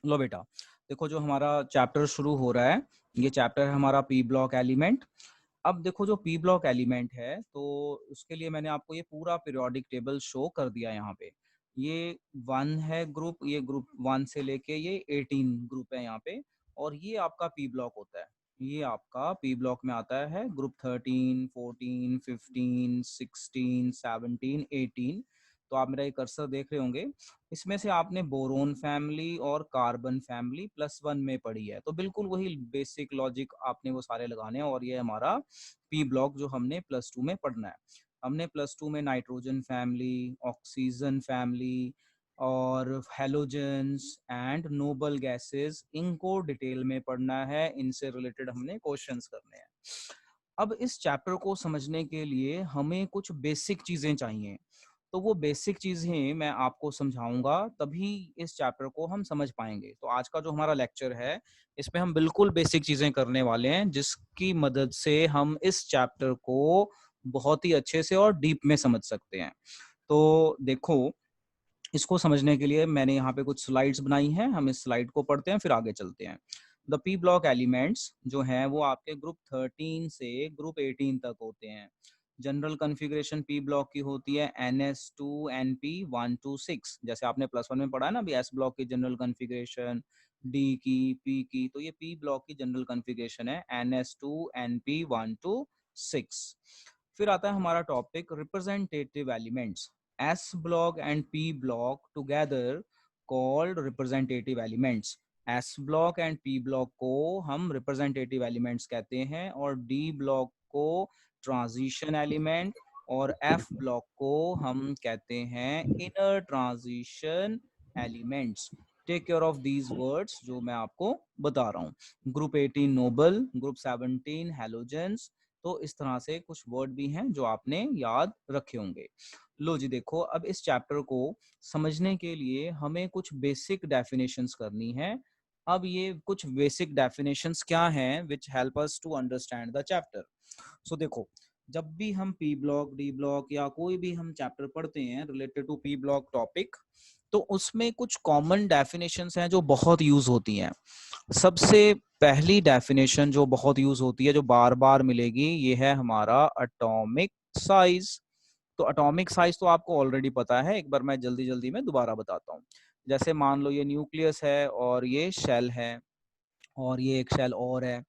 लो बेटा, देखो जो हमारा चैप्टर शुरू हो रहा है, ये चैप्टर है हमारा पी ब्लॉक एलिमेंट। अब देखो जो पी ब्लॉक एलिमेंट है, तो उसके लिए मैंने आपको ये पूरा पीरियोडिक टेबल शो कर दिया यहाँ पे। ये 1 है ग्रुप, ये ग्रुप 1 से लेके ये 18 ग्रुप है यहाँ पे, और ये आपका पी ब्लॉक होता है। ये आपका पी ब्लॉक में आता है ग्रुप 13, 14, 15, 16, 17, 18। तो आप मेरा ये कर्सर देख रहे होंगे, इसमें से आपने बोरोन फैमिली और कार्बन फैमिली +1 में पढ़ी है, तो बिल्कुल वही बेसिक लॉजिक आपने वो सारे लगाने हैं। और ये हमारा पी ब्लॉक जो हमने +2 में पढ़ना है। हमने +2 में नाइट्रोजन फैमिली, ऑक्सीजन फैमिली और हेलोजेंस एंड नोबल गैसेस, इनको डिटेल में पढ़ना है। इनसे रिलेटेड हमने क्वेश्चंस करने हैं। अब इस चैप्टर को समझने के लिए हमें कुछ बेसिक चीजें चाहिए, तो वो बेसिक चीजें मैं आपको समझाऊंगा, तभी इस चैप्टर को हम समझ पाएंगे। तो आज का जो हमारा लेक्चर है, इसमें हम बिल्कुल बेसिक चीजें करने वाले हैं, जिसकी मदद से हम इस चैप्टर को बहुत ही अच्छे से और डीप में समझ सकते हैं। तो देखो, इसको समझने के लिए मैंने यहाँ पे कुछ स्लाइड्स बनाई हैं, हम इस स्लाइड को पढ़ते हैं फिर आगे चलते हैं। द पी ब्लॉक एलिमेंट्स जो हैं वो आपके ग्रुप 13 से ग्रुप 18 तक होते हैं। जनरल कॉन्फ़िगरेशन पी ब्लॉक की होती है NS2 NP126, जैसे आपने +1 में पढ़ा है ना अभी एस ब्लॉक की जनरल कॉन्फ़िगरेशन, डी की, पी की, तो ये पी ब्लॉक की जनरल कॉन्फ़िगरेशन है NS2 NP126। फिर आता है हमारा topic representative elements. S block and P block together called representative elements. S block and P block को हम representative elements कहते हैं, और D block को transition element, और F block को हम कहते हैं inner transition elements. Take care of these words जो मैं आपको बता रहा हूँ। Group 18 noble, group 17 halogens. तो इस तरह से कुछ वर्ड भी हैं जो आपने याद रखे होंगे। लो जी, देखो अब इस चैप्टर को समझने के लिए हमें कुछ बेसिक डेफिनेशंस करनी है। अब ये कुछ बेसिक डेफिनेशंस क्या हैं which help us to understand the chapter. So देखो, जब भी हम पी ब्लॉक, डी ब्लॉक या कोई भी हम चैप्टर पढ़ते हैं related to P block topic, तो उसमें कुछ कॉमन डेफिनेशंस हैं जो बहुत यूज होती हैं। सबसे पहली डेफिनेशन जो बहुत यूज होती है, जो बार बार मिलेगी, ये है हमारा एटॉमिक साइज। तो एटॉमिक साइज तो आपको ऑलरेडी पता है, एक बार मैं जल्दी जल्दी में दोबारा बताता हूँ। जैसे मान लो ये न्यूक्लियस है और ये शेल है, और ये एक शेल और है,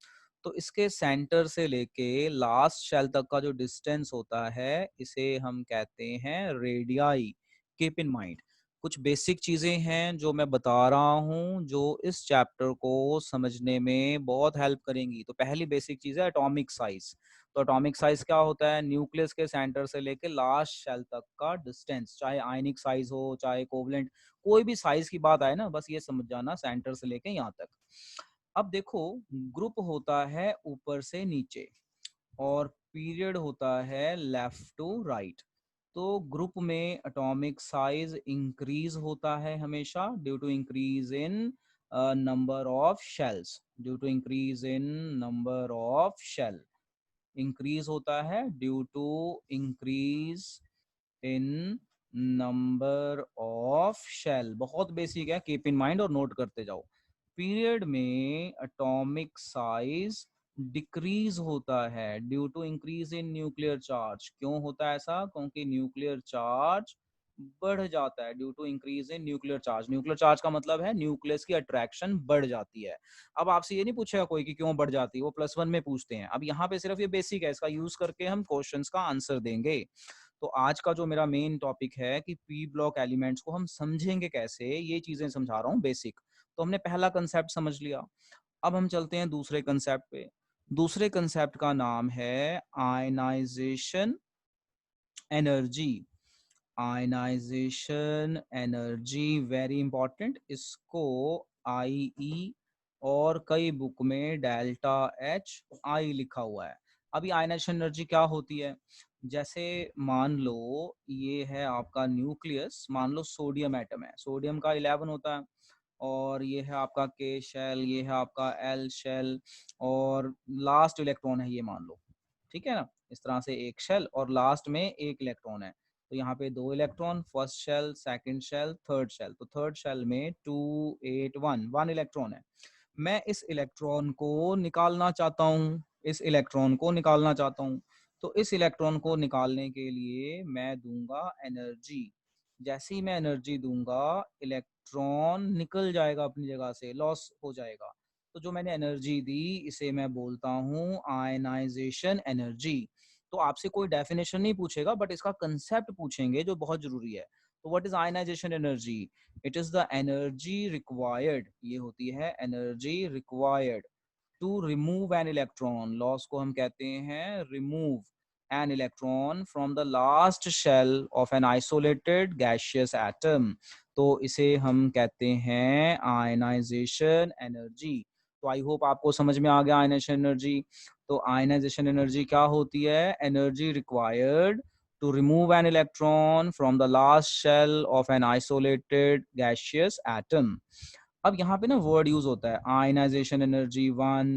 तो इसके सेंटर से लेके लास्ट शेल तक का जो डिस्टेंस होता है, इसे हम कहते हैं रेडियाई। कीप इन माइंड, कुछ बेसिक चीजें हैं जो मैं बता रहा हूँ, जो इस चैप्टर को समझने में बहुत हेल्प करेंगी। तो पहली बेसिक चीज है एटॉमिक साइज। तो एटॉमिक साइज क्या होता है? न्यूक्लियस के सेंटर से लेके लास्ट शेल तक का डिस्टेंस, चाहे आयनिक साइज हो चाहे कोवलेंट, कोई भी साइज की बात आए ना, बस ये समझ जाना सेंटर से लेके यहाँ तक। अब देखो, ग्रुप होता है ऊपर से नीचे, और पीरियड होता है लेफ्ट टू राइट। तो ग्रुप में एटॉमिक साइज इंक्रीज होता है हमेशा due to increase in number of shells, due to increase in number of shell. Increase होता है due to increase in number of shell. बहुत बेसिक है, कीप इन माइंड और नोट करते जाओ। पीरियड में एटॉमिक साइज डिक्रीज होता है due to increase in nuclear charge. क्यों होता है ऐसा? क्योंकि न्यूक्लियर चार्ज बढ़ जाता है due to increase in nuclear charge. Nuclear charge का मतलब है न्यूक्लियस की अट्रैक्शन बढ़ जाती है। अब आपसे ये नहीं पूछेगा कोई कि क्यों बढ़ जाती है, वो +1 में पूछते हैं। अब यहाँ पे सिर्फ ये बेसिक है, इसका यूज करके हम क्वेश्चंस का आंसर देंगे। तो आज का जो मेरा मेन टॉपिक है कि पी ब्लॉक एलिमेंट्स को हम समझेंगे कैसे, ये चीजें समझा रहा हूँ बेसिक। तो हमने पहला कंसेप्ट समझ लिया, अब हम चलते हैं दूसरे कंसेप्ट पे। दूसरे कंसेप्ट का नाम है ionization energy. Ionization energy very important, इसको IE और कई बुक में डेल्टा HI लिखा हुआ है। अभी आयनाइजेशन एनर्जी क्या होती है? जैसे मान लो ये है आपका न्यूक्लियस, मान लो सोडियम एटम है, सोडियम का 11 होता है, और ये है आपका K शेल, ये है आपका L शेल, और लास्ट इलेक्ट्रॉन है ये मान लो, ठीक है ना? इस तरह से एक शेल और लास्ट में एक इलेक्ट्रॉन है। तो यहाँ पे 2 electron, first shell, second shell, third shell. तो थर्ड शेल में 2 8 1 इलेक्ट्रॉन है। मैं इस इलेक्ट्रॉन को निकालना चाहता हूँ, इस इलेक्ट्रॉन को निकालना चाहता हूँ। तो इस इलेक्ट्रॉन को निकालने के लिए मैं दूंगा एनर्जी। जैसे ही मैं एनर्जी दूंगा, इलेक्ट्रॉन निकल जाएगा अपनी जगह से, लॉस हो जाएगा। तो जो मैंने एनर्जी दी, इसे मैं बोलता हूँ आयनाइजेशन एनर्जी। तो आपसे कोई डेफिनेशन नहीं पूछेगा, बट इसका कंसेप्ट पूछेंगे जो बहुत जरूरी है। तो what is ionization energy? It is the energy required, ये होती है energy required to remove an electron. Loss को हम कहते हैं remove an electron from the last shell of an isolated gaseous atom. तो इसे हम कहते हैं आयनाइजेशन एनर्जी। तो आई होप आपको समझ में आ गया आयनाइजेशन एनर्जी। तो आयनाइजेशन एनर्जी क्या होती है? Energy required to remove an electron from the last shell of an isolated gaseous atom. अब यहाँ पे ना वर्ड यूज होता है ionization energy 1,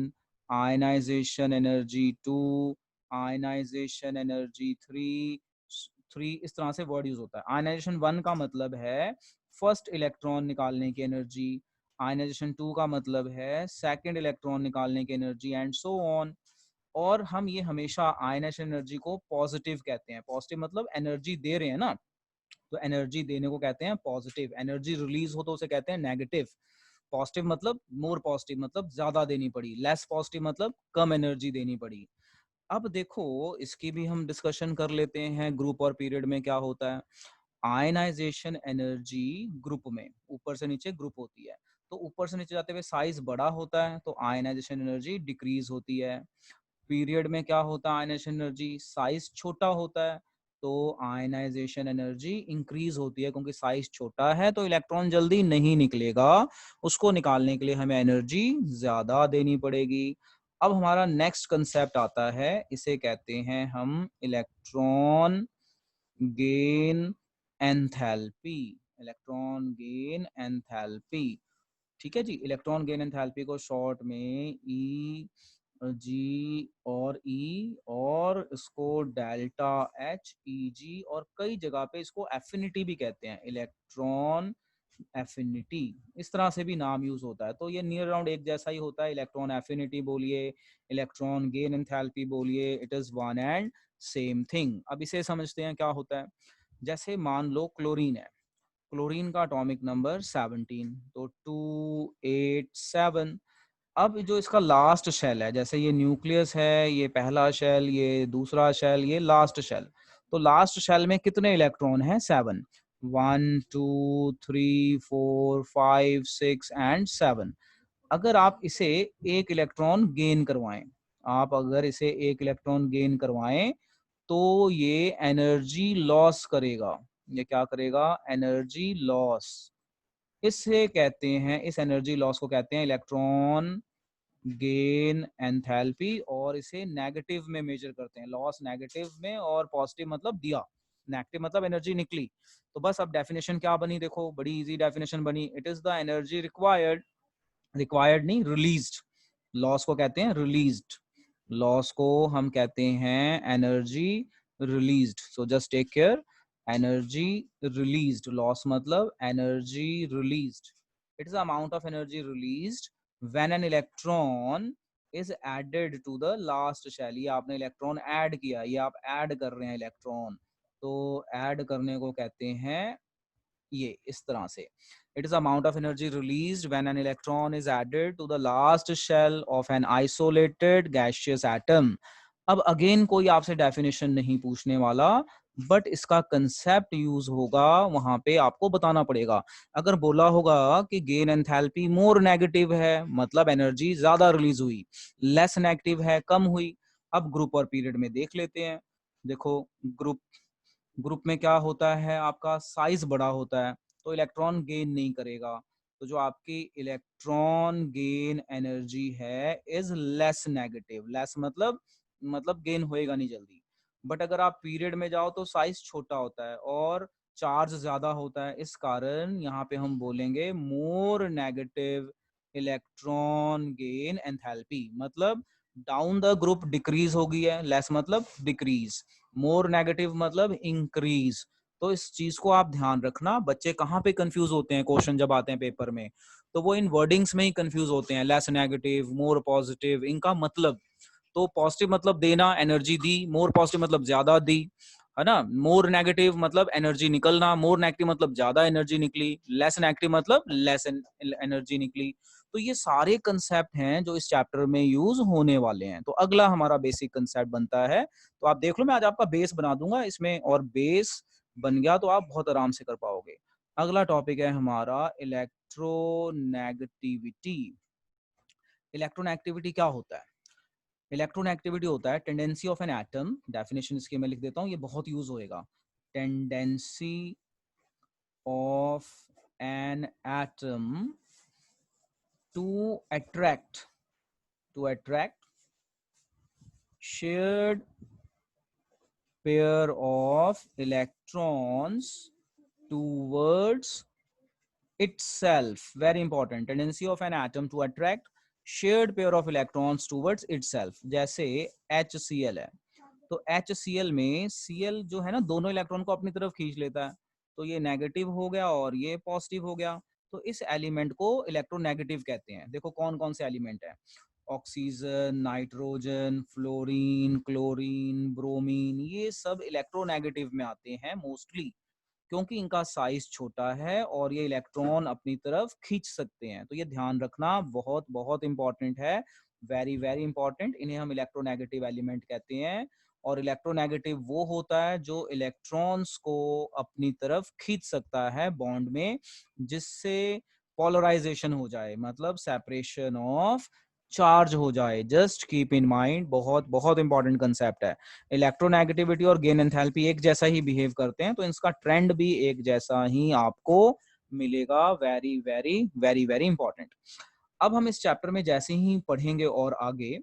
ionization energy 2, ionization energy 3, इस तरह से वर्ड यूज होता है। आयनाइजेशन 1 का मतलब है फर्स्ट इलेक्ट्रॉन निकालने की एनर्जी, आयनाइजेशन 2 का मतलब है सेकंड इलेक्ट्रॉन निकालने की एनर्जी, एंड सो ऑन। और हम ये हमेशा आयनाइजेशन एनर्जी को पॉजिटिव कहते हैं। पॉजिटिव मतलब एनर्जी दे रहे हैं ना, तो एनर्जी देने को कहते हैं पॉजिटिव। एनर्जी रिलीज हो तो उसे कहते हैं नेगेटिव। पॉजिटिव मतलब मोर पॉजिटिव, मतलब ज्यादा देनी पड़ी। लेस पॉजिटिव मतलब कम एनर्जी देनी पड़ी। अब देखो, इसकी भी हम डिस्कशन कर लेते हैं ग्रुप और पीरियड में क्या होता है। आयनाइजेशन एनर्जी ग्रुप में ऊपर से नीचे ग्रुप होती है। तो ऊपर से नीचे जाते हुए साइज बड़ा होता है, तो आयनाइजेशन एनर्जी डिक्रीज होती है। पीरियड में क्या होता है? आयनाइजेशन एनर्जी साइज छोटा होता है, तो आयनाइजेशन एनर्जी इंक्रीज होती है, क्योंकि साइज छोटा है तो इलेक्ट्रॉन जल्दी नहीं निकलेगा, उसको निकालने के लिए हमें एनर्जी ज्यादा देनी पड़ेगी। अब हमारा नेक्स्ट कंसेप्ट आता है, इसे कहते हैं हम electron gain enthalpy. Electron gain enthalpy, ठीक है जी। इलेक्ट्रॉन गेन एंथैल्पी को शॉर्ट में ई जी और ई, और इसको डेल्टा एच ई जी, और कई जगह पे इसको एफिनिटी भी कहते हैं, इलेक्ट्रॉन एफिनिटी, इस तरह से भी नाम यूज होता है। तो ये नियर अराउंड एक जैसा ही होता है। इलेक्ट्रॉन एफिनिटी बोलिए, इलेक्ट्रॉन गेन एंथैल्पी बोलिए, it is one and same thing. अब इसे समझते हैं क्या होता है। जैसे मान लो क्लोरीन है, क्लोरीन का एटॉमिक नंबर 17, तो 287। अब जो इसका लास्ट शेल है, जैसे ये न्यूक्लियस है, ये पहला शेल, ये दूसरा शेल, ये लास्ट शेल। तो लास्ट शेल में कितने इलेक्ट्रॉन हैं? 7। 1 2 3 4 5 6 एंड 7। अगर आप इसे एक इलेक्ट्रॉन गेन करवाएं, आप अगर इसे एक इलेक्ट्रॉन गेन करवाएं, तो ये एनर्जी लॉस करेगा। ये क्या करेगा? Energy loss. इसे कहते हैं, इस एनर्जी लॉस को कहते हैं इलेक्ट्रॉन गेन एंथैल्पी, और इसे नेगेटिव में मेजर करते हैं। लॉस नेगेटिव में, और पॉजिटिव मतलब दिया, नेगेटिव मतलब एनर्जी निकली। तो बस अब डेफिनेशन क्या बनी, देखो बड़ी इजी डेफिनेशन बनी। It is the energy required, required नहीं रिलीज्ड, लॉस को कहते हैं रिलीज्ड, लॉस को हम कहते हैं energy released. So just take care, energy released, loss मतलब energy released. It is the amount of energy released when an electron is added to the last shell. ये आपने इलेक्ट्रॉन ऐड किया, ये आप ऐड कर रहे हैं इलेक्ट्रॉन, तो ऐड करने को कहते हैं ये इस तरह से। It is amount of energy released when an electron is added to the last shell of an isolated gaseous atom. अब अगेन कोई आपसे डेफिनेशन नहीं पूछने वाला, बट इसका कंसेप्ट यूज होगा, वहां पे आपको बताना पड़ेगा। अगर बोला होगा कि गेन एंथैल्पी मोर नेगेटिव है, मतलब एनर्जी ज्यादा रिलीज हुई, लेस नेगेटिव है, कम हुई। अब ग्रुप और पीरियड में देख लेते हैं। देखो, ग्रुप ग्रुप में क्या होता है, आपका साइज बड़ा होता है, तो इलेक्ट्रॉन गेन नहीं करेगा। तो जो आपकी इलेक्ट्रॉन गेन एनर्जी है इज लेस नेगेटिव। लेस मतलब गेन होएगा नहीं जल्दी। बट अगर आप पीरियड में जाओ तो साइज छोटा होता है और चार्ज ज्यादा होता है, इस कारण यहाँ पे हम बोलेंगे more negative electron gain enthalpy. मतलब डाउन द ग्रुप डिक्रीज हो गई है, लेस मतलब डिक्रीज, मोर नेगेटिव मतलब इंक्रीज। तो इस चीज को आप ध्यान रखना। बच्चे कहाँ पे कंफ्यूज होते हैं क्वेश्चन जब आते हैं पेपर में, तो वो इन वर्डिंग्स में ही कंफ्यूज होते हैं, लेस नेगेटिव, मोर पॉजिटिव, इनका मतलब। तो पॉजिटिव मतलब देना, एनर्जी दी, मोर पॉजिटिव मतलब ज्यादा दी, है ना। मोर नेगेटिव मतलब एनर्जी निकलना, मोर नेगेटिव मतलब ज्यादा एनर्जी निकली, लेस नेगेटिव मतलब लेस एनर्जी निकली। तो ये सारे कंसेप्ट हैं जो इस चैप्टर में यूज होने वाले हैं। तो अगला हमारा बेसिक कंसेप्ट बनता है, तो आप देख लो मैं आज आपका बेस बना दूंगा इसमें, और बेस बन गया तो आप बहुत आराम से कर पाओगे। अगला टॉपिक है हमारा इलेक्ट्रोनेगेटिविटी। इलेक्ट्रोनेगेटिविटी क्या होता है? इलेक्ट्रोनेगेटिविटी होता है tendency of an atom, definition इसकी मैं लिख देता हूं, ये बहुत यूज होएगा। Tendency of an atom to attract shared pair of electrons towards itself. Very important. Tendency of an atom to attract shared pair of electrons towards itself. जैसे HCl है, तो HCl में Cl जो है ना दोनों इलेक्ट्रॉन को अपनी तरफ खींच लेता है, तो ये नेगेटिव हो गया और ये पॉजिटिव हो गया। तो इस एलिमेंट को इलेक्ट्रोनेगेटिव कहते हैं। देखो कौन कौन से एलिमेंट है, oxygen, nitrogen, fluorine, chlorine, bromine, ये सब इलेक्ट्रोनेगेटिव में आते हैं मोस्टली, क्योंकि इनका साइज छोटा है और ये इलेक्ट्रॉन अपनी तरफ खींच सकते हैं। तो ये ध्यान रखना, बहुत बहुत इंपॉर्टेंट है, वेरी वेरी इंपॉर्टेंट। इन्हें हम इलेक्ट्रोनेगेटिव एलिमेंट कहते हैं। और इलेक्ट्रोनेगेटिव वो होता है जो इलेक्ट्रॉन्स को अपनी तरफ खींच सकता है बॉन्ड में, जिससे पोलराइजेशन हो जाए, मतलब सेपरेशन ऑफ चार्ज हो जाए। जस्ट कीप इन माइंड, बहुत बहुत इंपॉर्टेंट कंसेप्ट है। इलेक्ट्रोनेगेटिविटी और गेन एंथैल्पी एक जैसा ही बिहेव करते हैं, तो इसका ट्रेंड भी एक जैसा ही आपको मिलेगा। Very very very very important. अब हम इस चैप्टर में जैसे ही पढ़ेंगे और आगे,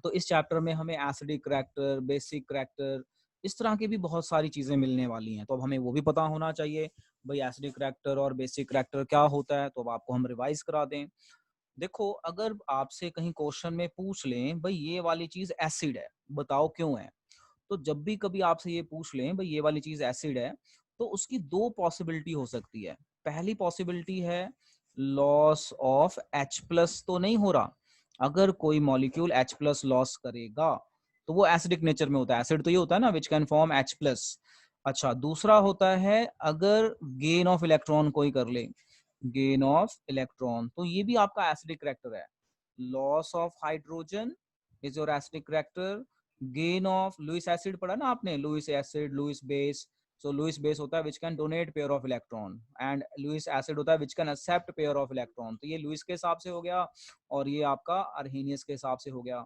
तो इस चैप्टर में हमें एसिडिक करैक्टर, बेसिक करैक्टर, इस तरह की भी बहुत सारी चीजें मिलने वाली हैं। तो अब हमें वो भी पता होना चाहिए भाई एसिडिक करैक्टर और बेसिक करैक्टर क्या होता है। तो अब आपको हम रिवाइज करा दें। देखो अगर आपसे कहीं क्वेश्चन में पूछ लें भाई ये वाली चीज एसिड है, बताओ क्यों है, तो जब भी कभी आपसे ये पूछ लें भाई ये वाली चीज एसिड है, तो उसकी दो पॉसिबिलिटी हो सकती है। पहली पॉसिबिलिटी है लॉस ऑफ H प्लस तो नहीं हो रहा। अगर कोई मॉलिक्यूल H प्लस लॉस करेगा तो वो एसिडिक नेचर में होता है। एसिड तो ये होता है ना which can form H plus. अच्छा, दूसरा होता है अगर गेन ऑफ इलेक्ट्रॉन कोई कर ले, गेन ऑफ इलेक्ट्रॉन, तो ये भी आपका एसिडिक करैक्टर है। Loss of hydrogen is your acidic character. Gain of Lewis acid पढ़ा ना आपने, Lewis acid, Lewis base. So Lewis base होता है which can donate pair of electron, and Lewis acid होता है which can accept pair of electron. तो ये Louis के हिसाब से हो गया और ये आपका अर्हेनियस के हिसाब से हो गया।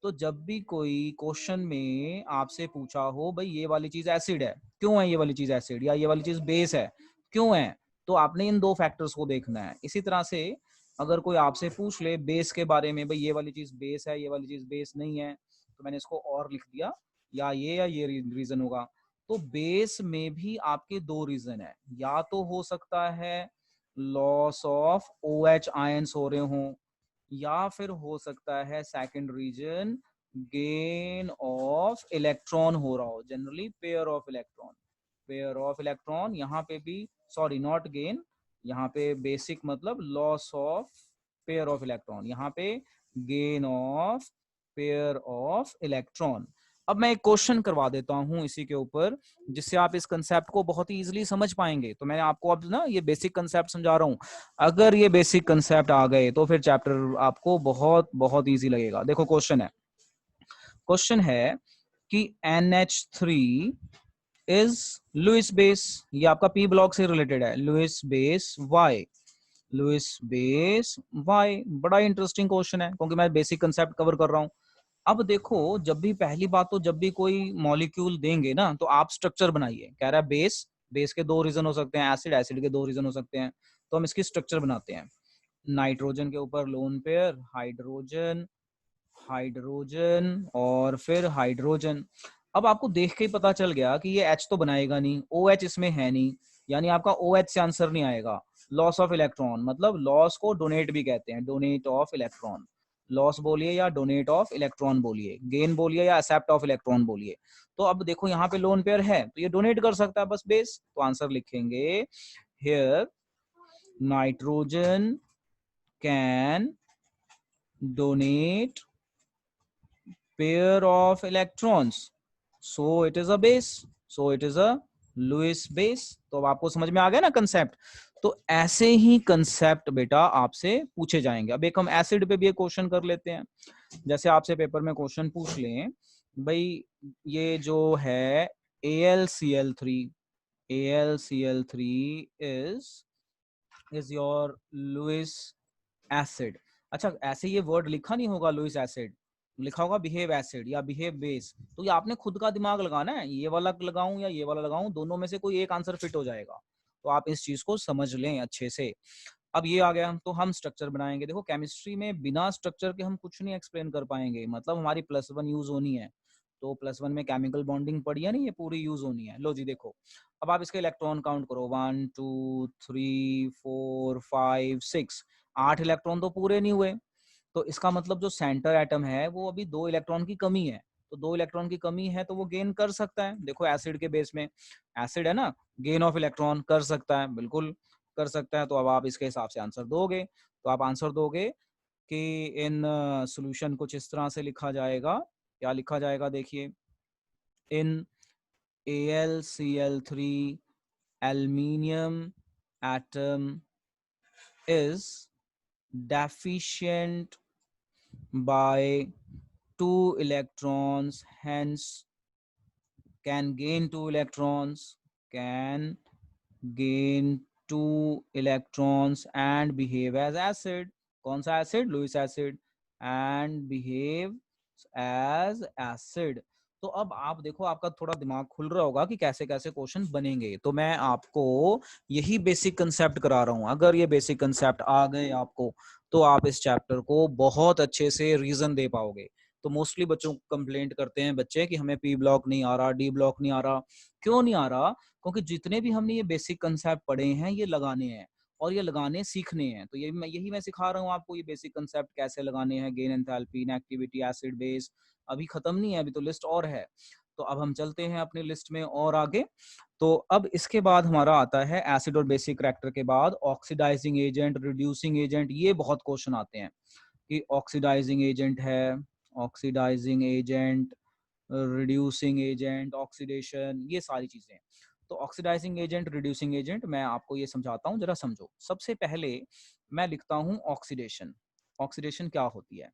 तो जब भी कोई क्वेश्चन में आपसे पूछा हो भाई ये वाली चीज एसिड है, क्यों है ये वाली चीज एसिड, या ये वाली चीज बेस है, क्यों है, तो आपने इन दो फैक्टर्स को देखना है। इसी तरह से अगर कोई आपसे पूछ ले बेस के बारे में, भाई ये वाली चीज बेस है, ये वाली चीज बेस नहीं है, तो मैंने इसको और लिख दिया, या ये रीजन होगा। तो बेस में भी आपके दो रीजन है, या तो हो सकता है लॉस ऑफ OH आयंस हो रहे हों, या फिर हो सकता है second reason gain of electron हो रहा हो, generally pair of electron. Pair of electron यहाँ पे भी, सॉरी नॉट गेन, यहाँ पे बेसिक मतलब loss of pair of electron, यहाँ पे gain of pair of electron. अब मैं एक क्वेश्चन करवा देता हूं इसी के ऊपर, जिससे आप इस कंसेप्ट को बहुत ही इजीली समझ पाएंगे। तो मैंने आपको अब ना ये बेसिक कंसेप्ट समझा रहा हूं, अगर ये बेसिक कंसेप्ट आ गए तो फिर चैप्टर आपको बहुत बहुत इजी लगेगा। देखो क्वेश्चन है कि NH3 इज लुइस बेस, ये आपका पी ब्लॉक से रिलेटेड है, Lewis base why, Lewis base why. बड़ा इंटरेस्टिंग क्वेश्चन है क्योंकि मैं बेसिक कंसेप्ट कवर कर रहा हूं। अब देखो जब भी, पहली बात तो जब भी कोई मॉलिक्यूल देंगे ना, तो आप स्ट्रक्चर बनाइए। कह रहा है बेस, बेस के दो रीजन हो सकते हैं, एसिड, एसिड के दो रीजन हो सकते हैं, तो हम इसकी स्ट्रक्चर बनाते हैं। नाइट्रोजन के ऊपर लोन पेयर, हाइड्रोजन, हाइड्रोजन और फिर हाइड्रोजन। अब आपको देख के ही पता चल गया कि ये H तो बनाएगा नहीं, OH इसमें है नहीं, यानी आपका OH से आंसर नहीं आएगा। लॉस ऑफ इलेक्ट्रॉन मतलब लॉस को डोनेट भी कहते हैं, डोनेट ऑफ इलेक्ट्रॉन, लॉस बोलिए या डोनेट ऑफ इलेक्ट्रॉन बोलिए, गेन बोलिए या एक्सेप्ट ऑफ इलेक्ट्रॉन बोलिए। तो अब देखो यहाँ पे लोन पेयर है तो ये डोनेट कर सकता है बस बेस, तो आंसर लिखेंगे here nitrogen can donate pair of electrons, so it is a base, so it is a Lewis base. तो अब आपको समझ में आ गया ना कंसेप्ट। तो ऐसे ही कंसेप्ट बेटा आपसे पूछे जाएंगे। अब एक हम एसिड पे भी एक क्वेश्चन कर लेते हैं। जैसे आपसे पेपर में क्वेश्चन पूछ लें भाई ये जो है AlCl3 is your Lewis acid. अच्छा ऐसे ये वर्ड लिखा नहीं होगा लुईस एसिड, लिखा होगा बिहेव एसिड या बिहेव बेस। तो ये आपने खुद का दिमाग लगाना है, ये वाला लगाऊं या ये वाला लगाऊं, दोनों में से कोई एक आंसर फिट हो जाएगा। तो आप इस चीज को समझ लें अच्छे से। अब ये आ गया तो हम स्ट्रक्चर बनाएंगे। देखो केमिस्ट्री में बिना स्ट्रक्चर के हम कुछ नहीं एक्सप्लेन कर पाएंगे, मतलब हमारी +1 यूज होनी है। तो +1 में केमिकल बॉन्डिंग पड़ी है नहीं, ये पूरी यूज होनी है। लो जी देखो अब आप इसके इलेक्ट्रॉन काउंट करो 1 2 3 4 5 6, 8 इलेक्ट्रॉन तो पूरे नहीं हुए। तो इसका मतलब जो सेंटर एटम है वो अभी 2 इलेक्ट्रॉन की कमी है। तो 2 इलेक्ट्रॉन की कमी है तो वो गेन कर सकता है। देखो एसिड के बेस में एसिड है ना, गेन ऑफ इलेक्ट्रॉन कर सकता है, बिल्कुल कर सकता है। तो अब आप इसके हिसाब से आंसर दोगे। तो आप आंसर दोगे कि इन सॉल्यूशन कुछ इस तरह से लिखा जाएगा। क्या लिखा जाएगा देखिए, इन AlCl3 aluminium atom is deficient by 2 electrons, hence can gain 2 electrons, can gain 2 electrons and behave as acid। कौन सा acid? Lewis acid. and behave as acid। तो अब आप देखो आपका थोड़ा दिमाग खुल रहा होगा कि कैसे कैसे क्वेश्चन बनेंगे। तो मैं आपको यही बेसिक कंसेप्ट करा रहा हूं। अगर ये बेसिक कंसेप्ट आ गए आपको तो आप इस चैप्टर को बहुत अच्छे से रीजन दे पाओगे। तो मोस्टली बच्चों कंप्लेंट करते हैं बच्चे कि हमें पी ब्लॉक नहीं आ रहा, डी ब्लॉक नहीं आ रहा। क्यों नहीं आ रहा? क्योंकि जितने भी हमने ये बेसिक कंसेप्ट पढ़े हैं ये लगाने हैं और ये लगाने सीखने हैं। तो यही मैं सिखा रहा हूँ आपको, ये बेसिक कंसेप्ट कैसे लगाने हैं। Gain enthalpy, inactivity, acid base अभी खत्म नहीं है, अभी तो लिस्ट और है। तो अब हम चलते हैं अपनी लिस्ट में और आगे। तो अब इसके बाद हमारा आता है एसिड और बेसिक करैक्टर के बाद ऑक्सीडाइजिंग एजेंट, रिड्यूसिंग एजेंट। ये बहुत क्वेश्चन आते हैं कि ऑक्सीडाइजिंग एजेंट है, oxidizing agent, reducing agent, oxidation, ये सारी चीजें। तो ऑक्सीडाइजिंग एजेंट, रिड्यूसिंग एजेंट मैं आपको ये समझाता हूँ, जरा समझो। सबसे पहले मैं लिखता हूँ ऑक्सीडेशन। ऑक्सीडेशन क्या होती है?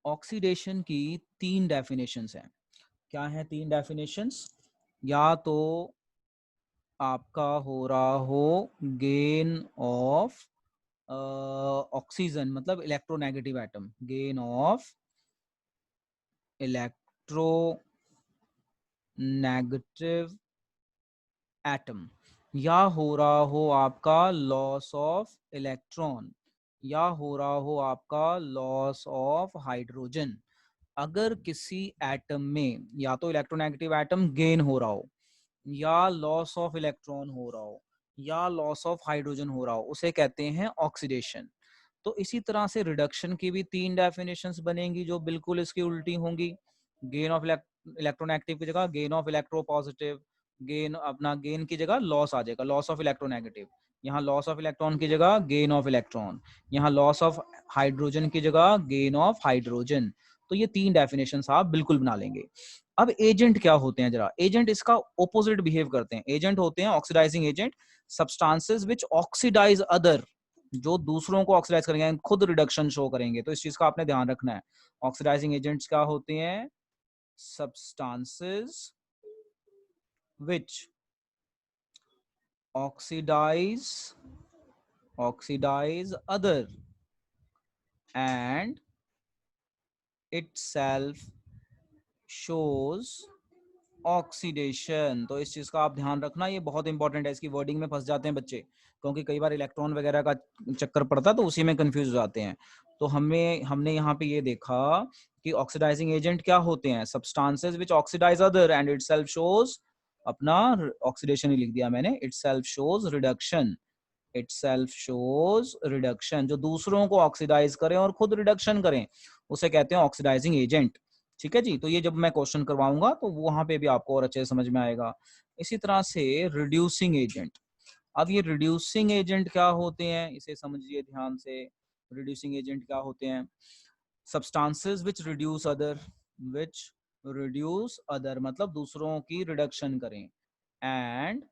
ऑक्सीडेशन की 3 डेफिनेशंस हैं। क्या है 3 डेफिनेशंस? या तो आपका हो रहा हो गेन ऑफ ऑक्सीजन, मतलब electronegative atom, gain of electronegative atom, या हो रहा हो आपका लॉस ऑफ इलेक्ट्रॉन, या हो रहा हो आपका लॉस ऑफ हाइड्रोजन। अगर किसी एटम में या तो इलेक्ट्रोनेगेटिव एटम गेन हो रहा हो, या लॉस ऑफ इलेक्ट्रॉन हो रहा हो, या लॉस ऑफ हाइड्रोजन हो रहा हो, उसे कहते हैं ऑक्सीडेशन। तो इसी तरह से रिडक्शन की भी 3 डेफिनेशंस बनेंगी जो बिल्कुल इसकी उल्टी होंगी। गेन ऑफ इलेक्ट्रोनेगेटिव की जगह गेन ऑफ इलेक्ट्रोपॉजिटिव, गेन अपना गेन की जगह लॉस आ जाएगा, लॉस ऑफ इलेक्ट्रोनेगेटिव। यहाँ लॉस ऑफ इलेक्ट्रॉन की जगह गेन ऑफ इलेक्ट्रॉन, यहाँ लॉस ऑफ हाइड्रोजन की जगह गेन ऑफ हाइड्रोजन। तो ये 3 डेफिनेशन आप बिल्कुल बना लेंगे। अब एजेंट क्या होते हैं? जरा एजेंट इसका ऑपोजिट बिहेव करते हैं। एजेंट होते हैं oxidizing agent, substances which oxidize other, जो दूसरों को ऑक्सीडाइज करेंगे, खुद रिडक्शन शो करेंगे। तो इस चीज का आपने ध्यान रखना है। ऑक्सीडाइजिंग एजेंट्स क्या होते हैं? substances which oxidize other and itself shows oxidation. तो इस चीज का आप ध्यान रखना, ये बहुत इंपॉर्टेंट है। इसकी वर्डिंग में फंस जाते हैं बच्चे, क्योंकि कई बार इलेक्ट्रॉन वगैरह का चक्कर पड़ता है तो उसी में कंफ्यूज हो जाते हैं। तो हमने यहाँ पे ये देखा कि ऑक्सीडाइजिंग एजेंट क्या होते हैं? Substances which oxidize other and itself shows, अपना ऑक्सीडेशन ही लिख दिया मैंने, itself shows reduction. itself shows reduction, जो दूसरों को ऑक्सीडाइज करें और खुद रिडक्शन करें उसे कहते हैं ऑक्सीडाइजिंग एजेंट। ठीक है जी, तो ये जब मैं क्वेश्चन करवाऊंगा तो वहां पे भी आपको और अच्छे से समझ में आएगा। इसी तरह से रिड्यूसिंग एजेंट। अब ये रिड्यूसिंग एजेंट क्या होते हैं इसे समझिए ध्यान से। रिड्यूसिंग एजेंट क्या होते हैं? Substances which reduce other, which reduce other मतलब दूसरों की रिडक्शन करें, and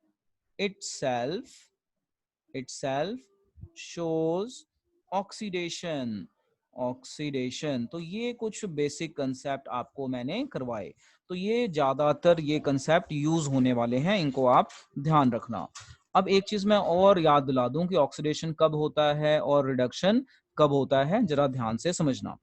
itself shows oxidation. Oxidation, तो ये कुछ बेसिक कंसेप्ट आपको मैंने करवाए, तो ये ज्यादातर ये कंसेप्ट यूज होने वाले हैं, इनको आप ध्यान रखना। अब एक चीज मैं और याद दिला दूं कि ऑक्सीडेशन कब होता है और रिडक्शन कब होता है, जरा ध्यान से समझना।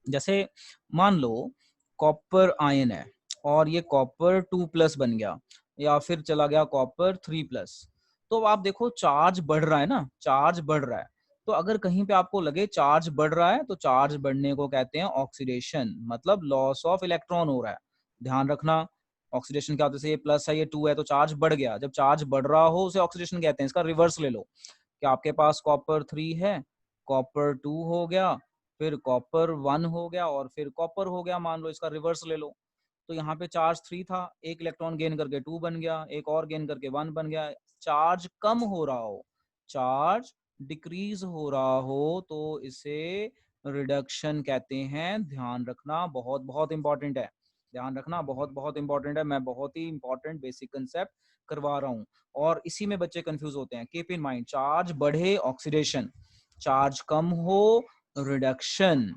जैसे मान लो कॉपर आयन है और ये कॉपर 2+ बन गया, या फिर चला गया कॉपर 3+। तो आप देखो चार्ज बढ़ रहा है ना, चार्ज बढ़ रहा है। तो अगर कहीं पे आपको लगे चार्ज बढ़ रहा है तो चार्ज बढ़ने को कहते हैं ऑक्सीडेशन, मतलब लॉस ऑफ इलेक्ट्रॉन हो रहा है। ध्यान रखना, ऑक्सीडेशन क्या होता है? जैसे ये प्लस है ये 2 है तो चार्ज बढ़ गया। जब चार्ज बढ़ रहा हो उसे ऑक्सीडेशन कहते हैं। इसका रिवर्स ले लो कि आपके पास कॉपर 3 है, कॉपर 2 हो गया, फिर कॉपर 1 हो गया और फिर कॉपर हो गया। मान लो इसका रिवर्स ले लो, तो यहाँ पे चार्ज 3 था, एक इलेक्ट्रॉन गेन करके 2 बन गया, एक और गेन करके 1 बन गया। चार्ज कम हो रहा हो, चार्ज डिक्रीज हो रहा हो तो इसे रिडक्शन कहते हैं। ध्यान रखना, बहुत बहुत इंपॉर्टेंट है। ध्यान रखना, बहुत बहुत इंपॉर्टेंट है। मैं बहुत ही इंपॉर्टेंट बेसिक कंसेप्ट करवा रहा हूँ और इसी में बच्चे कंफ्यूज होते हैं। कीप इन माइंड, चार्ज बढ़े ऑक्सीडेशन, चार्ज कम हो रिडक्शन।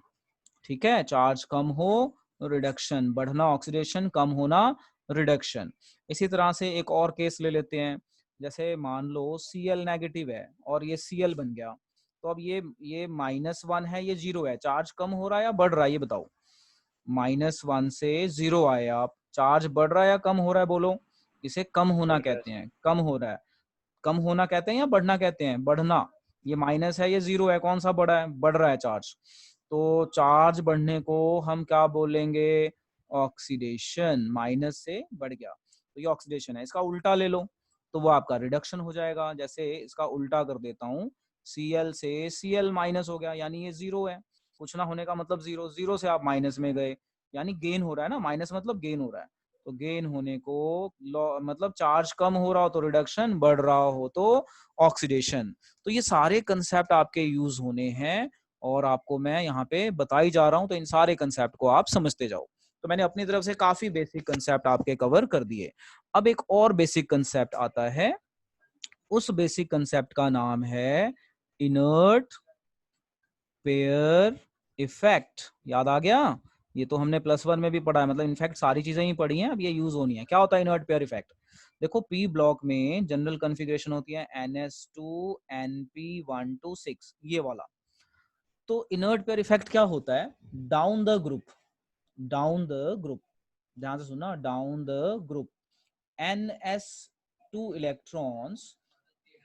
ठीक है, चार्ज कम हो रिडक्शन, बढ़ना ऑक्सीडेशन, कम होना रिडक्शन। इसी तरह से एक और केस ले लेते हैं। जैसे मान लो Cl नेगेटिव है और ये Cl बन गया, तो अब ये -1 है, ये 0 है। चार्ज कम हो रहा है या बढ़ रहा है, ये बताओ। -1 से 0 आए आप, चार्ज बढ़ रहा है या कम हो रहा है, बोलो। इसे कम होना कहते हैं, कम हो रहा है। कम होना कहते हैं या बढ़ना कहते हैं? बढ़ना। ये माइनस है, ये 0 है, कौन सा बढ़ा है? बढ़ रहा है चार्ज। तो चार्ज बढ़ने को हम क्या बोलेंगे? ऑक्सीडेशन। माइनस से बढ़ गया तो ये ऑक्सीडेशन है। इसका उल्टा ले लो तो वो आपका रिडक्शन हो जाएगा। जैसे इसका उल्टा कर देता हूँ, Cl से Cl माइनस हो गया, यानी ये 0 है। कुछ ना होने का मतलब 0, 0 से आप माइनस में गए, यानी गेन हो रहा है ना। माइनस मतलब गेन हो रहा है, तो गेन होने को मतलब चार्ज कम हो रहा हो तो रिडक्शन, बढ़ रहा हो तो ऑक्सीडेशन। तो ये सारे कंसेप्ट आपके यूज होने हैं और आपको मैं यहाँ पे बताई जा रहा हूँ, तो इन सारे कंसेप्ट को आप समझते जाओ। तो मैंने अपनी तरफ से काफी बेसिक कंसेप्ट आपके कवर कर दिए। अब एक और बेसिक कंसेप्ट आता है, उस बेसिक कंसेप्ट का नाम है इनर्ट पेयर इफेक्ट। याद आ गया? ये तो हमने +1 में भी पढ़ा है, मतलब इनफैक्ट सारी चीजें ही पढ़ी हैं, अब ये यूज होनी है। क्या होता है इनर्ट पेयर इफेक्ट? देखो पी ब्लॉक में जनरल कॉन्फ़िगरेशन होती है NS2 NP126, ये वाला। तो इनर्ट पेयर इफेक्ट क्या होता है? Down the group, down the group, ध्यान से सुनना, down the group NS2 electrons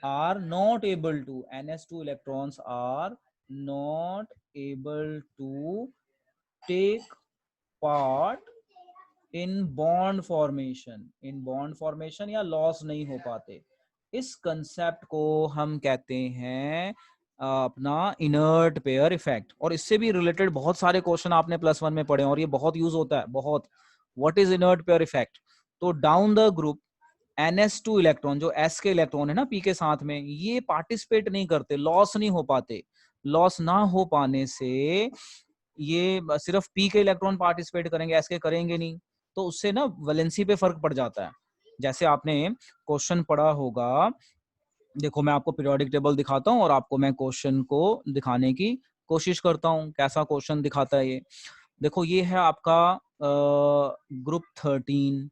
are not able to, NS2 electrons are not able to take part in bond formation, in bond formation या loss नहीं हो पाते। इस कंसेप्ट को हम कहते हैं अपना इनर्ट पेयर इफेक्ट। और इससे भी रिलेटेड बहुत सारे क्वेश्चन आपने +1 में पढ़े और ये बहुत यूज होता है, बहुत। What is inert pair effect? तो down the group NS2 electron, जो S के इलेक्ट्रॉन है ना P के साथ में, ये पार्टिसिपेट नहीं करते, लॉस नहीं हो पाते। लॉस ना हो पाने से ये सिर्फ P के इलेक्ट्रॉन पार्टिसिपेट करेंगे, S के करेंगे नहीं, तो उससे ना वैलेंसी पे फर्क पड़ जाता है। जैसे आपने क्वेश्चन पढ़ा होगा, देखो मैं आपको पीरियोडिक टेबल दिखाता हूँ और आपको मैं क्वेश्चन को दिखाने की कोशिश करता हूँ कैसा क्वेश्चन दिखाता है ये। देखो ये है आपका ग्रुप 13,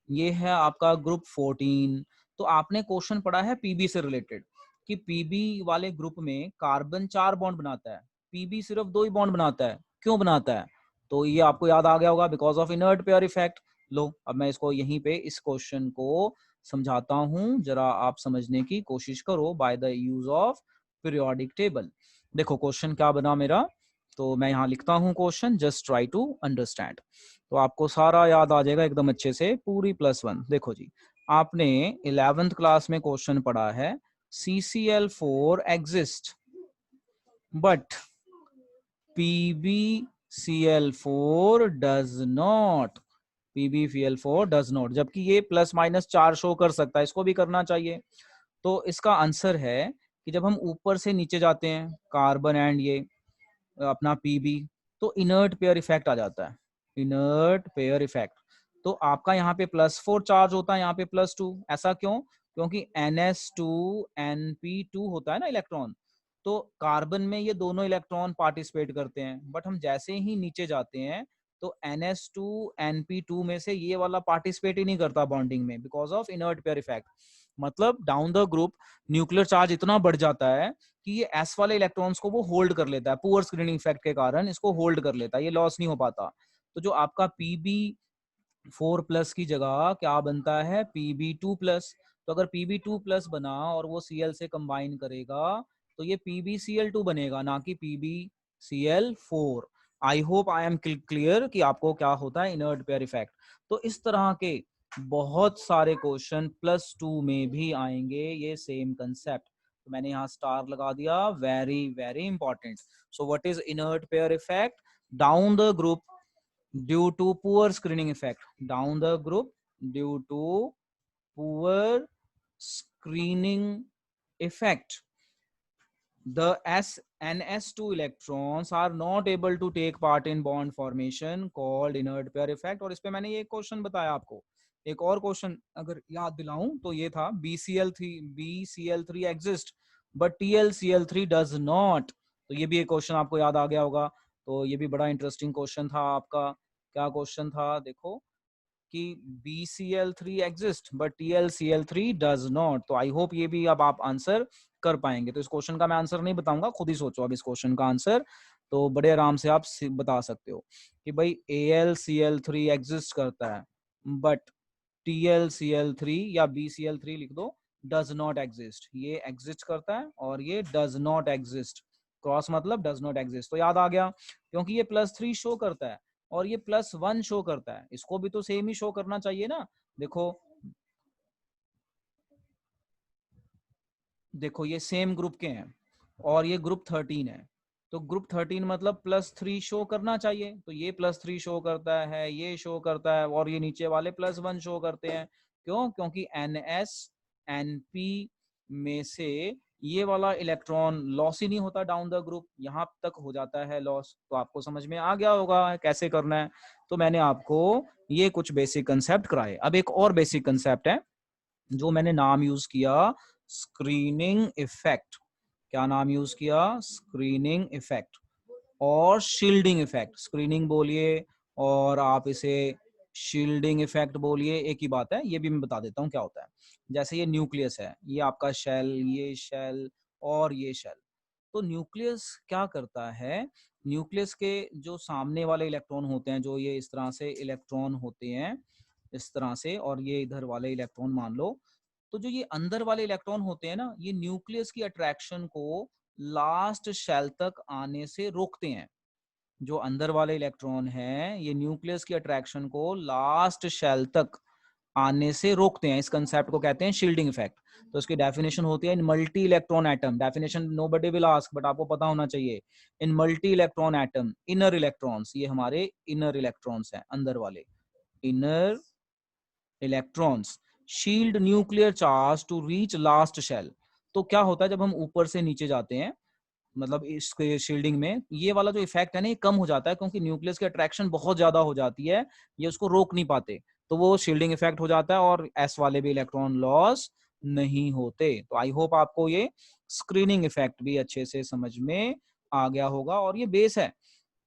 ये है आपका ग्रुप 14। तो आपने क्वेश्चन पढ़ा है पीबी से रिलेटेड कि पीबी वाले ग्रुप में कार्बन 4 बॉन्ड बनाता है, पीबी सिर्फ 2 ही बॉन्ड बनाता है। क्यों बनाता है? तो ये आपको याद आ गया होगा, because of inert pair effect. लो अब मैं इसको यहीं पे इस क्वेश्चन को समझाता हूं, जरा आप समझने की कोशिश करो by the use of periodic table. देखो क्वेश्चन क्या बना मेरा, तो मैं यहाँ लिखता हूँ question, just try to understand, तो आपको सारा याद आ जाएगा एकदम अच्छे से, पूरी +1। देखो जी, आपने 11th क्लास में क्वेश्चन पढ़ा है CCl4 exist but PbCl4 does not, PbCl4 does not, जबकि ये प्लस माइनस 4 शो कर सकता है, इसको भी करना चाहिए। तो इसका आंसर है कि जब हम ऊपर से नीचे जाते हैं कार्बन एंड ये अपना Pb, तो इनर्ट पेयर इफेक्ट आ जाता है, इनर्ट पेयर इफेक्ट। तो आपका यहाँ पे +4 चार्ज होता है, यहाँ पे +2। ऐसा क्यों? क्योंकि NS2 Np2 होता है ना इलेक्ट्रॉन, तो कार्बन में ये दोनों इलेक्ट्रॉन पार्टिसिपेट करते हैं, बट हम जैसे ही नीचे जाते हैं तो NS2 Np2 में से ये वाला पार्टिसिपेट ही नहीं करता बॉन्डिंग में, because of inert pair effect. मतलब down the group nuclear charge इतना बढ़ जाता है कि ये एस वाले इलेक्ट्रॉन्स को वो होल्ड कर लेता है, पुअर स्क्रीनिंग इफेक्ट के कारण इसको होल्ड कर लेता है, ये लॉस नहीं हो पाता। तो जो आपका Pb4+ की जगह क्या बनता है, Pb2+। तो अगर Pb2+ बना और वो Cl से कंबाइन करेगा तो ये PbCl2 बनेगा, ना कि PbCl4। I hope I am clear कि आपको क्या होता है इनर्ट पेयर इफेक्ट। तो इस तरह के बहुत सारे क्वेश्चन +2 में भी आएंगे, ये सेम कंसेप्ट। तो मैंने यहाँ स्टार लगा दिया, very very important. So what is inert pair effect? Down the group due to poor screening effect, down the group due to poor screening effect, the NS2 electrons are not able to take part in bond formation called inert pair effect। और इस पे मैंने ये question बताया आपको। एक और question अगर याद दिलाऊं तो ये था BCl3 exist but TlCl3 does not। तो ये भी एक क्वेश्चन आपको याद आ गया होगा। तो ये भी बड़ा इंटरेस्टिंग क्वेश्चन था आपका। क्या क्वेश्चन था देखो, कि BCl3 exist but TlCl3 does not। तो आई होप ये भी अब आप आंसर कर पाएंगे। तो इस क्वेश्चन का मैं आंसर नहीं बताऊंगा, खुद ही सोचो अब इस क्वेश्चन का आंसर, तो बड़े आराम से आप बता सकते हो कि भाई AlCl3 एग्जिस्ट करता है बट TlCl3 या BCl3 लिख दो डज नॉट एग्जिस्ट। ये एग्जिस्ट करता है और ये डज नॉट एग्जिस्ट, क्रॉस मतलब डज नॉट एग्जिस्ट। तो याद आ गया, क्योंकि ये +3 शो करता है और ये +1 शो करता है, इसको भी तो सेम ही शो करना चाहिए ना। देखो देखो ये सेम ग्रुप के हैं और ये ग्रुप 13 है, तो ग्रुप 13 मतलब +3 शो करना चाहिए। तो ये +3 शो करता है, ये शो करता है, और ये नीचे वाले +1 शो करते हैं। क्यों? क्योंकि NS NP में से ये वाला इलेक्ट्रॉन लॉस ही नहीं होता डाउन द ग्रुप, यहाँ तक हो जाता है लॉस। तो आपको समझ में आ गया होगा कैसे करना है। तो मैंने आपको ये कुछ बेसिक कंसेप्ट कराए। अब एक और बेसिक कंसेप्ट है जो मैंने नाम यूज किया, स्क्रीनिंग इफेक्ट। क्या नाम यूज किया? स्क्रीनिंग इफेक्ट और शील्डिंग इफेक्ट। स्क्रीनिंग बोलिए और आप इसे शील्डिंग इफेक्ट बोलिए, एक ही बात है। ये भी मैं बता देता हूँ क्या होता है। जैसे ये न्यूक्लियस है, ये आपका शेल, ये शेल और ये शेल। तो न्यूक्लियस क्या करता है, न्यूक्लियस के जो सामने वाले इलेक्ट्रॉन होते हैं, जो ये इस तरह से इलेक्ट्रॉन होते हैं इस तरह से, और ये इधर वाले इलेक्ट्रॉन मान लो, तो जो ये अंदर वाले इलेक्ट्रॉन होते हैं ना, ये न्यूक्लियस की अट्रैक्शन को लास्ट शेल तक आने से रोकते हैं। जो अंदर वाले इलेक्ट्रॉन हैं ये न्यूक्लियस की अट्रैक्शन को लास्ट शेल तक आने से रोकते हैं। इस कंसेप्ट को कहते हैं शील्डिंग इफेक्ट। तो इसकी डेफिनेशन होती है, in multi electron atom, definition nobody will ask but आपको पता होना चाहिए, in multi electron atom inner electrons, ये हमारे इनर इलेक्ट्रॉन्स हैं, अंदर वाले inner electrons shield nuclear charge to reach last shell. तो क्या होता है जब हम ऊपर से नीचे जाते हैं, मतलब इसके शील्डिंग में ये वाला जो इफेक्ट है ना, ये कम हो जाता है, क्योंकि न्यूक्लियस की अट्रैक्शन बहुत ज्यादा हो जाती है, ये उसको रोक नहीं पाते, तो वो शील्डिंग इफेक्ट हो जाता है और एस वाले भी इलेक्ट्रॉन लॉस नहीं होते। तो आई होप आपको ये स्क्रीनिंग इफेक्ट भी अच्छे से समझ में आ गया होगा। और ये बेस है,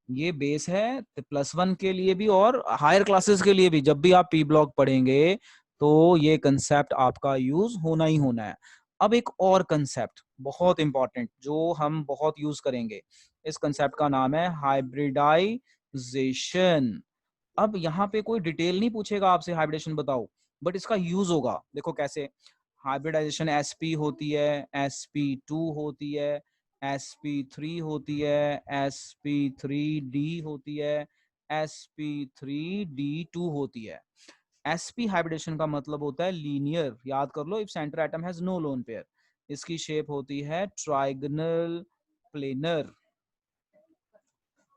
ये बेस है +1 के लिए भी और हायर क्लासेस के लिए भी। जब भी आप पी ब्लॉक पढ़ेंगे तो ये कंसेप्ट आपका यूज होना ही होना है। अब एक और कंसेप्ट बहुत इंपॉर्टेंट जो हम बहुत यूज करेंगे, इस कंसेप्ट का नाम है हाइब्रिडाइजेशन। अब यहाँ पे कोई डिटेल नहीं पूछेगा आपसे हाइब्रिडेशन बताओ, बट इसका यूज होगा। देखो कैसे हाइब्रिडाइजेशन, sp होती है, sp2 होती है, sp3 होती है, sp3d होती है, sp3d2 होती है। sp हाइब्रिडेशन का मतलब होता है लीनियर, याद कर लो, if centre atom has no lone pair. इसकी शेप होती है ट्राइगोनल प्लेनर,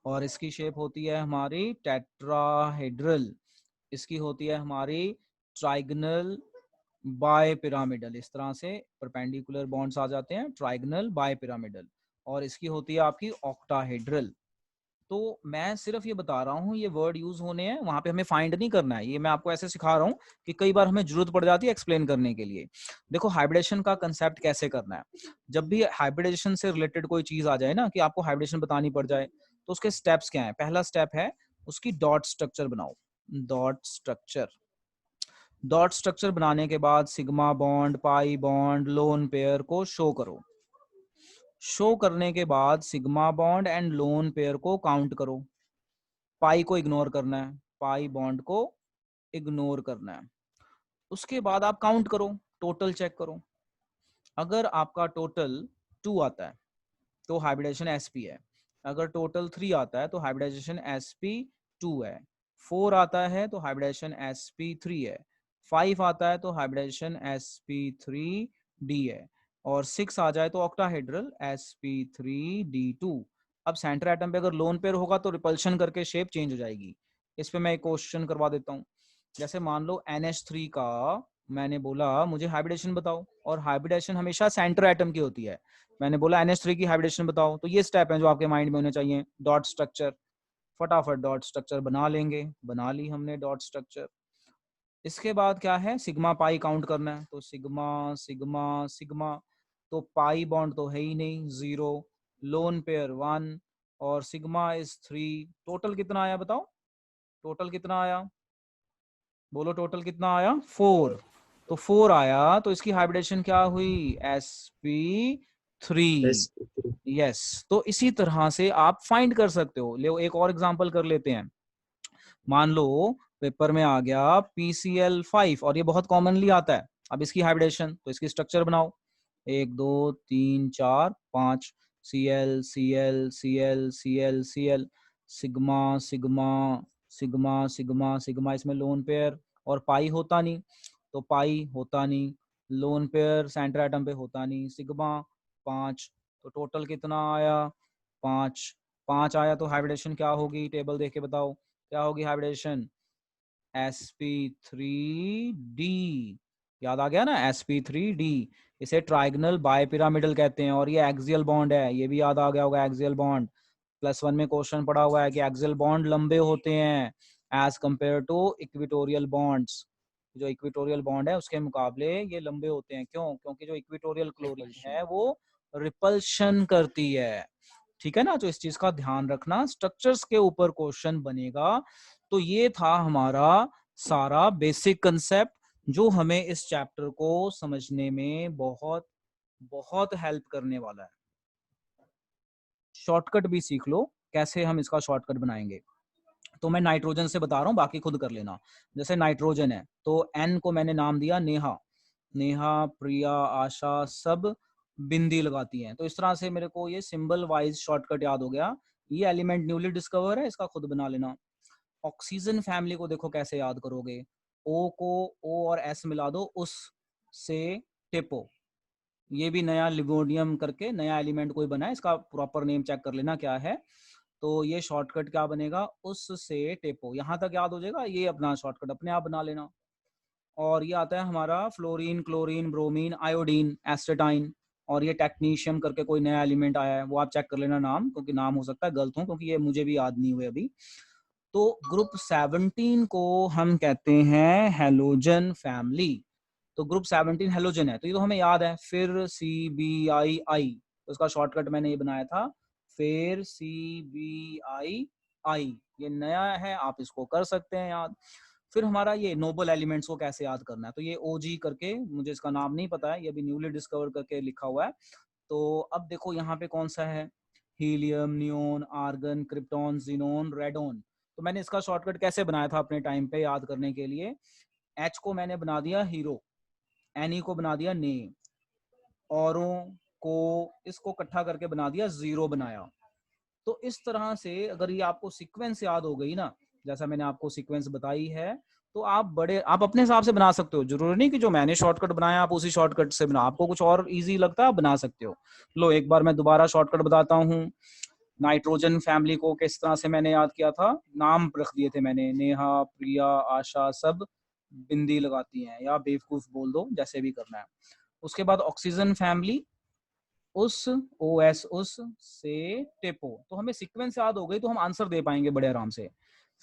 और इसकी शेप होती है हमारी टेट्राहेड्रल, इसकी होती है हमारी ट्राइगोनल बाय पिरामिडल। इस तरह से परपेंडिकुलर बॉन्ड्स आ जाते हैं, ट्राइगोनल बाय पिरामिडल, और इसकी होती है आपकी ऑक्टाहेड्रल। तो मैं सिर्फ ये बता रहा हूँ, ये वर्ड यूज होने हैं, वहां पे हमें फाइंड नहीं करना है, ये मैं आपको ऐसे सिखा रहा हूँ कि कई बार हमें जरूरत पड़ जाती है एक्सप्लेन करने के लिए। देखो हाइब्रिडेशन का कंसेप्ट कैसे करना है, जब भी हाइब्रिडेशन से रिलेटेड कोई चीज आ जाए ना कि आपको हाइब्रिडेशन बतानी पड़ जाए, तो उसके स्टेप्स क्या है। पहला स्टेप है उसकी डॉट स्ट्रक्चर बनाओ, डॉट स्ट्रक्चर। डॉट स्ट्रक्चर बनाने के बाद sigma bond, pi bond, lone pair को शो करो। शो करने के बाद sigma bond and lone pair को काउंट करो। पाई को इग्नोर करना है, पाई बॉन्ड को इग्नोर करना है। उसके बाद आप काउंट करो, टोटल चेक करो। अगर आपका टोटल 2 आता है तो हाइब्रिडेशन sp है। अगर टोटल 3 आता है तो हाइब्रिडाइजेशन sp2 है। 4 आता है तो हाइब्रिडेशन sp3 है। 5 आता है तो हाइब्रिडेशन sp3d है। और 6 आ जाए तो ऑक्टाहेड्रल sp3d2। अब सेंटर एटम पे अगर लोन पेयर होगा तो रिपल्शन करके शेप चेंज हो जाएगी। इस पे मैं एक क्वेश्चन करवा देता हूँ। जैसे मान लो NH3 का मैंने बोला मुझे हाइब्रिडेशन बताओ, और हाइब्रिडेशन हमेशा सेंटर एटम की होती है। मैंने बोला NH3 की हाइब्रिडेशन बताओ, तो ये स्टेप है जो आपके माइंड में होने चाहिए। डॉट स्ट्रक्चर, फटाफट डॉट स्ट्रक्चर बना लेंगे, बना ली हमने डॉट स्ट्रक्चर। इसके बाद क्या है, सिग्मा पाई काउंट करना है, तो सिग्मा सिग्मा सिग्मा, तो पाई बॉन्ड तो है ही नहीं, 0, लोन पेयर 1, और सिग्मा इज 3। टोटल कितना आया बताओ, टोटल कितना आया, बोलो टोटल कितना आया, 4। तो 4 आया तो इसकी हाइब्रिडेशन क्या हुई, sp3। यस, तो इसी तरह से आप फाइंड कर सकते हो। ले एक और एग्जांपल कर लेते हैं। मान लो पेपर में आ गया PCl5, और ये बहुत कॉमनली आता है। अब इसकी हाइब्रिडेशन, तो इसकी स्ट्रक्चर बनाओ, 1 2 3 4 5, Cl Cl Cl Cl Cl, sigma sigma sigma sigma sigma, इसमें लोन पेयर और पाई होता नहीं, तो पाई होता नहीं, लोन पेयर सेंटर एटम पे होता नहीं, सिग्मा 5। तो टोटल कितना आया, 5। 5 आया तो हाइब्रिडेशन क्या होगी, टेबल देख के बताओ क्या होगी हाइब्रिडेशन, sp3d। याद आ गया ना, sp3d। इसे ट्राइगोनल बायपिरामिडल कहते हैं, और ये एक्सियल बॉन्ड है, ये भी याद आ गया होगा एक्सियल बॉन्ड। +1 में क्वेश्चन पड़ा हुआ है कि एक्सियल बॉन्ड लंबे होते हैं as compared to equatorial bonds. जो इक्वेटोरियल बॉन्ड है उसके मुकाबले ये लंबे होते हैं। क्यों, क्योंकि जो इक्वेटोरियल क्लोरीन है वो रिपल्शन करती है। ठीक है ना, तो इस चीज का ध्यान रखना, स्ट्रक्चर्स के ऊपर क्वेश्चन बनेगा। तो ये था हमारा सारा बेसिक कंसेप्ट जो हमें इस चैप्टर को समझने में बहुत बहुत हेल्प करने वाला है। शॉर्टकट भी सीख लो कैसे हम इसका शॉर्टकट बनाएंगे। तो मैं नाइट्रोजन से बता रहा हूँ, बाकी खुद कर लेना। जैसे नाइट्रोजन है तो N को मैंने नाम दिया नेहा, नेहा प्रिया आशा सब बिंदी लगाती हैं। तो इस तरह से मेरे को ये सिंबल वाइज शॉर्टकट याद हो गया। ये एलिमेंट न्यूली डिस्कवर है, इसका खुद बना लेना। ऑक्सीजन फैमिली को देखो कैसे याद करोगे, O को O और S मिला दो, उस से टेपो, ये भी नया लिगोडियम करके नया एलिमेंट कोई बना है, इसका प्रॉपर नेम चेक कर लेना क्या है। तो ये शॉर्टकट क्या बनेगा, उस से टेपो, यहाँ तक याद हो जाएगा, ये अपना शॉर्टकट अपने आप बना लेना। और ये आता है हमारा fluorine, chlorine, bromine, iodine, astatine, और ये टेक्नीशियम करके कोई नया एलिमेंट आया है, वो आप चेक कर लेना नाम, क्योंकि नाम हो सकता है गलत हो, क्योंकि ये मुझे भी याद नहीं हुए अभी। तो ग्रुप 17 को हम कहते हैं हेलोजन फैमिली। तो ग्रुप 17 हेलोजन है, तो ये तो हमें याद है। फिर CBI, तो उसका शॉर्टकट मैंने ये बनाया था, फिर CBI, ये नया है, आप इसको कर सकते हैं याद। फिर हमारा ये नोबल एलिमेंट्स को कैसे याद करना है, तो ये OG करके, मुझे इसका नाम नहीं पता है, ये भी न्यूली डिस्कवर करके लिखा हुआ है। तो अब देखो यहाँ पे कौन सा है, helium, neon, argon, krypton, xenon, radon. तो मैंने इसका शॉर्टकट कैसे बनाया था अपने टाइम पे याद करने के लिए, H को मैंने बना दिया हीरो, NE को बना दिया ने, औरों को इसको इकट्ठा करके बना दिया जीरो बनाया। तो इस तरह से अगर ये आपको सीक्वेंस याद हो गई ना, जैसा मैंने आपको सीक्वेंस बताई है, तो आप अपने हिसाब से बना सकते हो, जरूरी नहीं कि जो मैंने शॉर्टकट बनाया आप उसी शॉर्टकट से बना, आपको कुछ और इजी लगता है आप बना सकते हो। लो एक बार मैं दोबारा शॉर्टकट बताता हूँ। नाइट्रोजन फैमिली को किस तरह से मैंने याद किया था, नाम रख दिए थे मैंने, नेहा, प्रिया, आशा, सब बिंदी लगाती हैं या बेवकूफ बोल दो, जैसे भी करना है। उसके बाद ऑक्सीजन फैमिली, उस, ओ एस, उस से टेपो, तो हमें सीक्वेंस याद हो गई तो हम आंसर दे पाएंगे बड़े आराम से।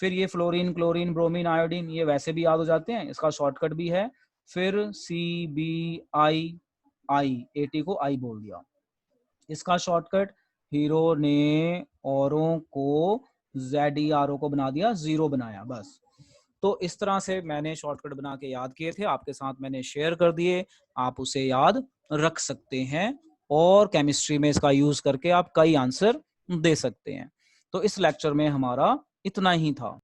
फिर ये फ्लोरीन, क्लोरीन, ब्रोमीन, आयोडीन, ये वैसे भी याद हो जाते हैं, इसका शॉर्टकट भी है। फिर C B I, I, eighty को आई बोल दिया, इसका शॉर्टकट हीरो ने औरों को ZERO को बना दिया, जीरो बनाया बस। तो इस तरह से मैंने शॉर्टकट बना के याद किए थे, आपके साथ मैंने शेयर कर दिए, आप उसे याद रख सकते हैं और केमिस्ट्री में इसका यूज करके आप कई आंसर दे सकते हैं। तो इस लेक्चर में हमारा इतना ही था।